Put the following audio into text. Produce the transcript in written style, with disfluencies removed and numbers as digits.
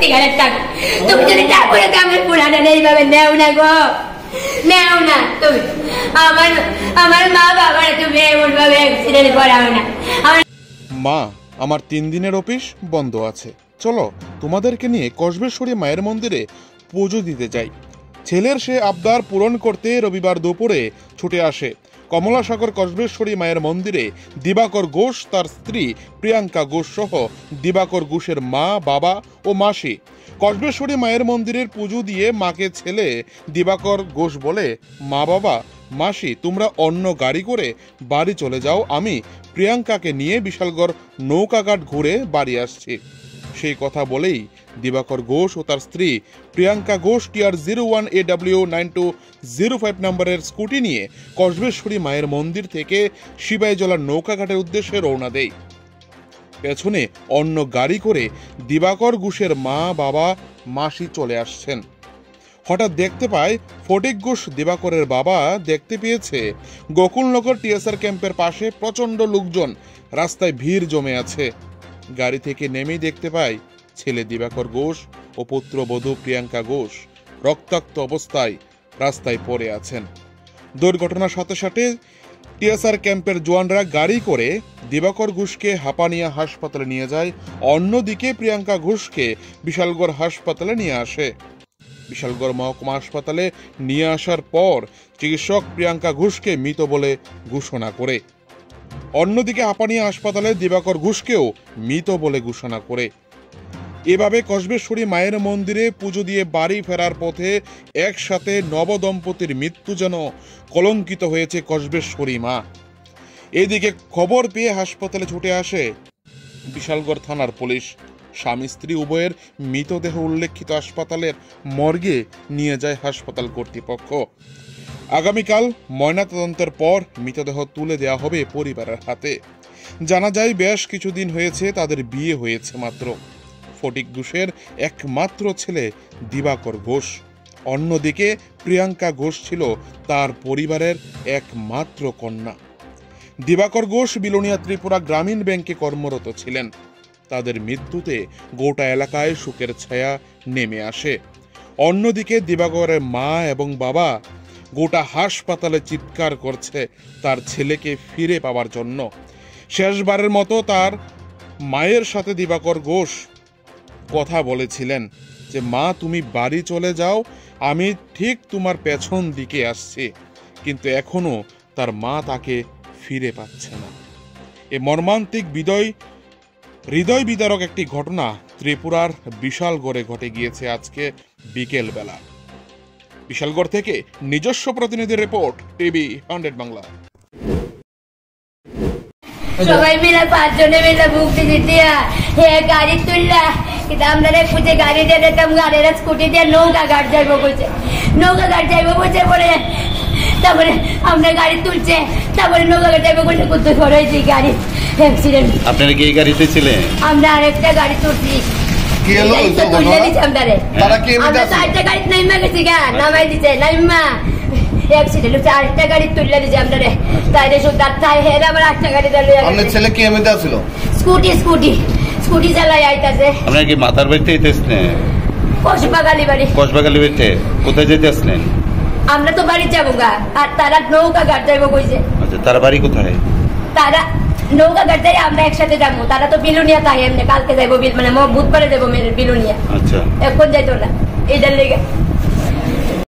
সত্যিকারের টাকা। তুমি যদি ঠাকুরের কামের পুরাটা এইভাবে নেও না গো, নেও না তুমি। আমার মা বাবার তুমি এমন ভাবে অ্যাক্সিডেন্ট করাও না। মা, আমার 3 দিনের অফিস বন্ধ আছে, চলো তোমাদেরকে নিয়ে কসবেশ্বরী মায়ের মন্দিরে পুজো দিতে যাই। ছেলের সে আবদার পূরণ করতে রবিবার দুপুরে ছুটে আসে কমলাসাগর কসবেশ্বরী মায়ের মন্দিরে দিবাকর ঘোষ, তার স্ত্রী প্রিয়াঙ্কা ঘোষ সহ দিবাকর ঘোষের মা, বাবা ও মাসি। কসবেশ্বরী মায়ের মন্দিরের পুজো দিয়ে মাকে ছেলে দিবাকর ঘোষ বলে, মা বাবা মাসি তোমরা অন্য গাড়ি করে বাড়ি চলে যাও, আমি প্রিয়াঙ্কাকে নিয়ে বিশালগড় নৌকাঘাট ঘুরে বাড়ি আসছি। সেই কথা বলেই দিবাকর ঘোষ ও তার স্ত্রী প্রিয়াঙ্কা ঘোষ TR 01AW9205 নম্বরের স্কুটি নিয়ে কসবেশ্বরী মায়ের মন্দির থেকে শিবাইজলার নৌকাঘাটের উদ্দেশ্যে রওনা দেয়। পেছনে অন্য গাড়ি করে দিবাকর ঘোষের মা, বাবা, মাসি চলে আসছেন। হঠাৎ দেখতে পায় ফটিক ঘোষ দিবাকরের বাবা দেখতে পেয়েছে গোকুলনগর TSR ক্যাম্পের পাশে প্রচন্ড লোকজন, রাস্তায় ভিড় জমে আছে। গাড়ি থেকে নেমেই দেখতে পায় ছেলে দিবাকর ঘোষ ও পুত্রবধূ প্রিয়াঙ্কা ঘোষ রক্তাক্ত অবস্থায় রাস্তায় পড়ে আছেন। দুর্ঘটনার সাথে সাথে TSR ক্যাম্পের জওয়ানরা গাড়ি করে দিবাকর ঘোষকে হাঁপানিয়া হাসপাতালে নিয়ে যায়, অন্যদিকে প্রিয়াঙ্কা ঘোষকে বিশালগড় হাসপাতালে নিয়ে আসে। বিশালগড় মহকুমা হাসপাতালে নিয়ে আসার পর চিকিৎসক প্রিয়াঙ্কা ঘোষকে মৃত বলে ঘোষণা করে। অন্যদিকে হাঁপানিয়া হাসপাতালে দিবাকর ঘোষকেও মৃত বলে ঘোষণা করে। এভাবে কসবেশ্বরী মায়ের মন্দিরে পুজো দিয়ে বাড়ি ফেরার পথে একসাথে নবদম্পতির মৃত্যু যেন কলঙ্কিত হয়েছে কসবেশ্বরী মা। এদিকে খবর পেয়ে হাসপাতালে ছুটে আসে বিশালগড় থানার পুলিশ। স্বামী স্ত্রী উভয়ের মৃতদেহ উল্লেখিত হাসপাতালের মর্গে নিয়ে যায় হাসপাতাল কর্তৃপক্ষ। আগামীকাল ময়নাতদন্তের পর মৃতদেহ তুলে দেওয়া হবে পরিবারের হাতে। জানা যায় বেশ কিছুদিন হয়েছে তাদের বিয়ে হয়েছে মাত্র। ফটিক ঘোষের একমাত্র ছেলে দিবাকর ঘোষ, অন্যদিকে প্রিয়াঙ্কা ঘোষ ছিল তার পরিবারের একমাত্র কন্যা। দিবাকর ঘোষ বিলোনিয়া ত্রিপুরা গ্রামীণ ব্যাংকে কর্মরত ছিলেন। তাদের মৃত্যুতে গোটা এলাকায় শোকের ছায়া নেমে আসে। অন্যদিকে দিবাকরের মা এবং বাবা গোটা হাসপাতালে চিৎকার করছে তার ছেলেকে ফিরে পাওয়ার জন্য। শেষবারের মতো তার মায়ের সাথে দিবাকর ঘোষ কথা বলেছিলেন যে, মা তুমি বাড়ি চলে যাও, আমি ঠিক তোমার পেছন দিকে আসছি। কিন্তু এখনো তার মা তাকে ফিরে পাচ্ছে না। এ মর্মান্তিক হৃদয় বিদারক একটি ঘটনা ত্রিপুরার বিশালগড়ে ঘটে গিয়েছে আজকে বিকেল বেলা। বিশালগড় থেকে নিজস্ব প্রতিনিধি রিপোর্ট, টিভি 100 বাংলা। সবাই মিলে 5 জনে মিলে বুক দিয়া হে গাড়ি তুললা, কিন্তু আমরা খুঁজে গাড়ি দিয়ে দিতাম, গাড়ির স্কুটি দিয়ে নৌকা ঘাট যাইবো বলছে, নৌকা ঘাট যাইবো বলছে। পরে তারপরে আমরা গাড়ি তুলছে, তারপরে নৌকা ঘাট যাইবো বলছে, করতে হয়েছে গাড়ি অ্যাক্সিডেন্ট। আপনারা কি এই গাড়িতে ছিলেন? আমরা আরেকটা গাড়ি তুলছি, আরেকটা গাড়ি নাইমা গেছি গা, নামাই দিচ্ছে নাইমা অ্যাক্সিডেন্ট হচ্ছে। আরেকটা গাড়ি তুললে দিচ্ছে আমরা তাইরে সুদার তাই হের আবার আরেকটা গাড়ি দিল। আপনার ছেলে কি এমনিতে ছিল? স্কুটি চালাই আইতাছে। আপনারা কি মাথার বাড়িতে আইতেছেন? কসবাগালি বাড়ি। কসবাগালি বাড়িতে কোথায় যেতে আসলেন? আমরা তো বাড়ি যাবো গা, আর তারা নৌকা ঘাট যাইবো কইছে। আচ্ছা, তার বাড়ি কোথায়? তারা নৌকা ঘাট যাই, আমরা একসাথে যাবো। তারা তো বিলুনিয়া তাই, এমনি কালকে যাইবো, মানে বুধবারে যাবো বিলুনিয়া। আচ্ছা, এখন যাইতো না, এটার লেগে